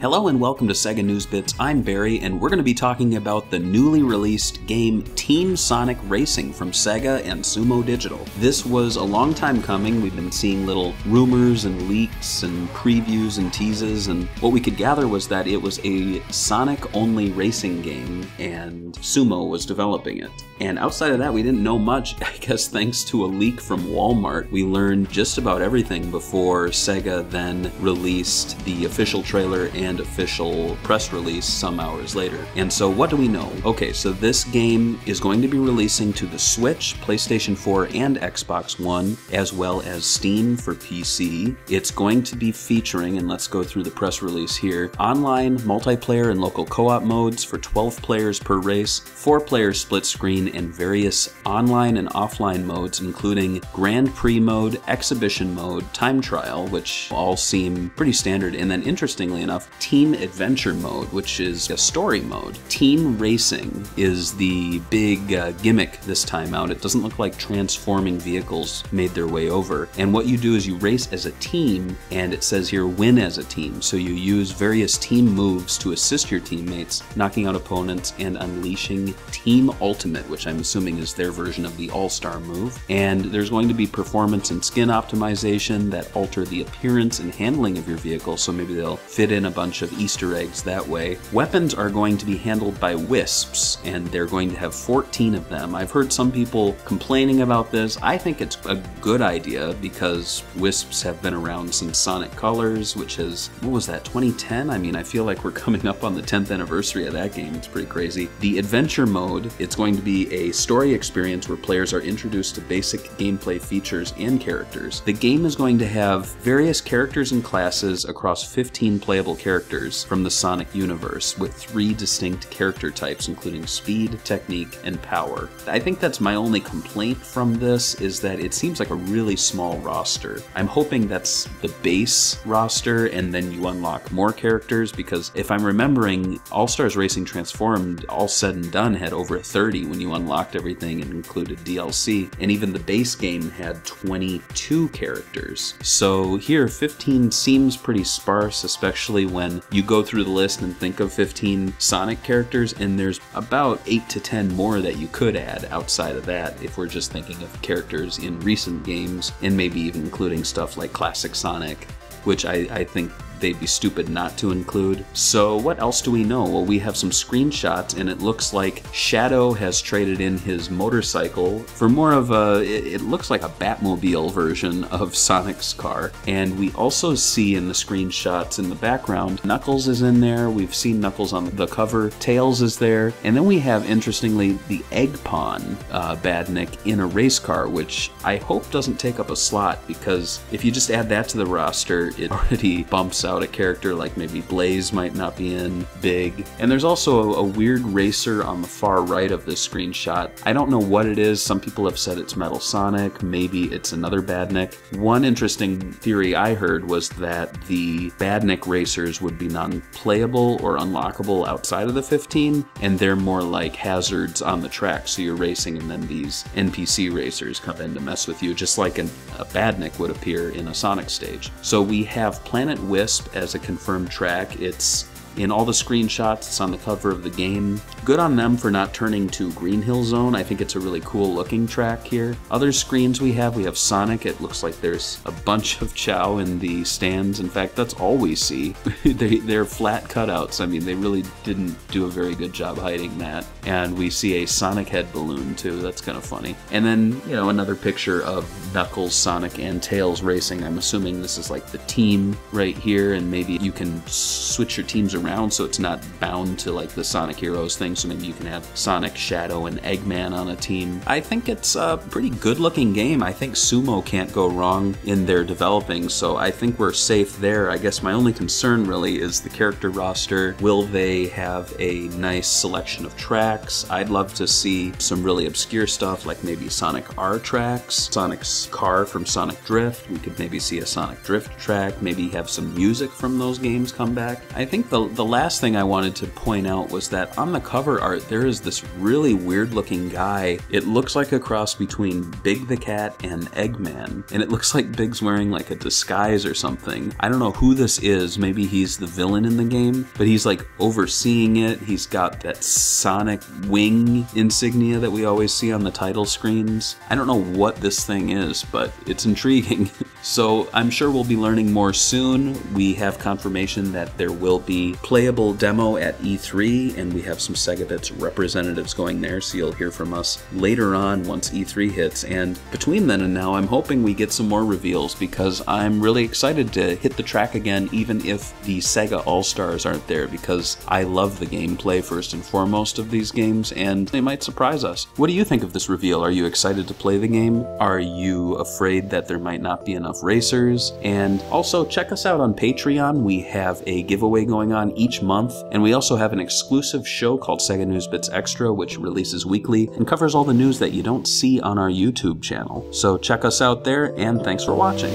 Hello and welcome to Sega News Bits. I'm Barry, and we're going to be talking about the newly released game Team Sonic Racing from Sega and Sumo Digital. This was a long time coming. We've been seeing little rumors and leaks and previews and teases, and what we could gather was that it was a Sonic-only racing game, and Sumo was developing it. And outside of that, we didn't know much. I guess thanks to a leak from Walmart, we learned just about everything before Sega then released the official trailer and official press release some hours later. And so what do we know? Okay, so this game is going to be releasing to the Switch, PlayStation 4, and Xbox One, as well as Steam for PC. It's going to be featuring, and let's go through the press release here, online, multiplayer, and local co-op modes for 12 players per race, 4-player split screen, and various online and offline modes, including Grand Prix mode, exhibition mode, time trial, which all seem pretty standard, and then interestingly enough, Team Adventure mode, which is a story mode. Team Racing is the big gimmick this time out. It doesn't look like transforming vehicles made their way over. And what you do is you race as a team, and it says here win as a team. So you use various team moves to assist your teammates, knocking out opponents and unleashing Team Ultimate, which I'm assuming is their version of the All-Star move. And there's going to be performance and skin optimization that alter the appearance and handling of your vehicle, so maybe they'll fit in a bunch of Easter eggs that way. Weapons are going to be handled by wisps, and they're going to have 14 of them. I've heard some people complaining about this. I think it's a good idea because wisps have been around since Sonic Colors, which is, what was that, 2010? I mean, I feel like we're coming up on the 10th anniversary of that game. It's pretty crazy. The Adventure mode, it's going to be a story experience where players are introduced to basic gameplay features and characters. The game is going to have various characters and classes across 15 playable characters from the Sonic universe, with 3 distinct character types, including speed, technique, and power. I think that's my only complaint from this, is that it seems like a really small roster. I'm hoping that's the base roster, and then you unlock more characters, because if I'm remembering, All-Stars Racing Transformed, all said and done, had over 30 when you unlocked everything and included DLC, and even the base game had 22 characters. So here, 15 seems pretty sparse, especially when you go through the list and think of 15 Sonic characters, and there's about 8 to 10 more that you could add outside of that if we're just thinking of characters in recent games, and maybe even including stuff like Classic Sonic, which I think they'd be stupid not to include. So what else do we know? Well, we have some screenshots, and it looks like Shadow has traded in his motorcycle for more of a, it looks like a Batmobile version of Sonic's car. And we also see in the screenshots in the background, Knuckles is in there. We've seen Knuckles on the cover. Tails is there. And then we have, interestingly, the Egg Pawn Badnik in a race car, which I hope doesn't take up a slot, because if you just add that to the roster, it already bumps out a character like maybe Blaze might not be in, Big. And there's also a weird racer on the far right of this screenshot. I don't know what it is. Some people have said it's Metal Sonic, maybe it's another Badnik. One interesting theory I heard was that the Badnik racers would be non-playable or unlockable outside of the 15, and they're more like hazards on the track, so you're racing and then these NPC racers come in to mess with you, just like a Badnik would appear in a Sonic stage. So we have Planet Wisp as a confirmed track. It's in all the screenshots, it's on the cover of the game. Good on them for not turning to Green Hill Zone. I think it's a really cool looking track here. Other screens we have Sonic. It looks like there's a bunch of Chow in the stands. In fact, that's all we see. They're flat cutouts. I mean, they really didn't do a very good job hiding that. And we see a Sonic head balloon too. That's kind of funny. And then, you know, another picture of Knuckles, Sonic, and Tails racing. I'm assuming this is like the team right here, and maybe you can switch your teams around so it's not bound to like the Sonic Heroes thing, so maybe you can have Sonic, Shadow, and Eggman on a team. I think it's a pretty good looking game. I think Sumo can't go wrong in their developing, so I think we're safe there. I guess my only concern really is the character roster. Will they have a nice selection of tracks? I'd love to see some really obscure stuff like maybe Sonic R tracks, Sonic's car from Sonic Drift. We could maybe see a Sonic Drift track, maybe have some music from those games come back. I think the the last thing I wanted to point out was that on the cover art, there is this really weird looking guy. It looks like a cross between Big the Cat and Eggman, and it looks like Big's wearing like a disguise or something. I don't know who this is. Maybe he's the villain in the game, but he's like overseeing it. He's got that Sonic wing insignia that we always see on the title screens. I don't know what this thing is, but it's intriguing. So I'm sure we'll be learning more soon. We have confirmation that there will be playable demo at E3, and we have some SEGA Bits representatives going there, so you'll hear from us later on once E3 hits. And between then and now, I'm hoping we get some more reveals, because I'm really excited to hit the track again, even if the SEGA All-Stars aren't there, because I love the gameplay first and foremost of these games, and they might surprise us. What do you think of this reveal? Are you excited to play the game? Are you afraid that there might not be enough racers? And also check us out on Patreon. We have a giveaway going on each month, and we also have an exclusive show called SEGA News Bits Extra, which releases weekly and covers all the news that you don't see on our YouTube channel. So check us out there, and thanks for watching.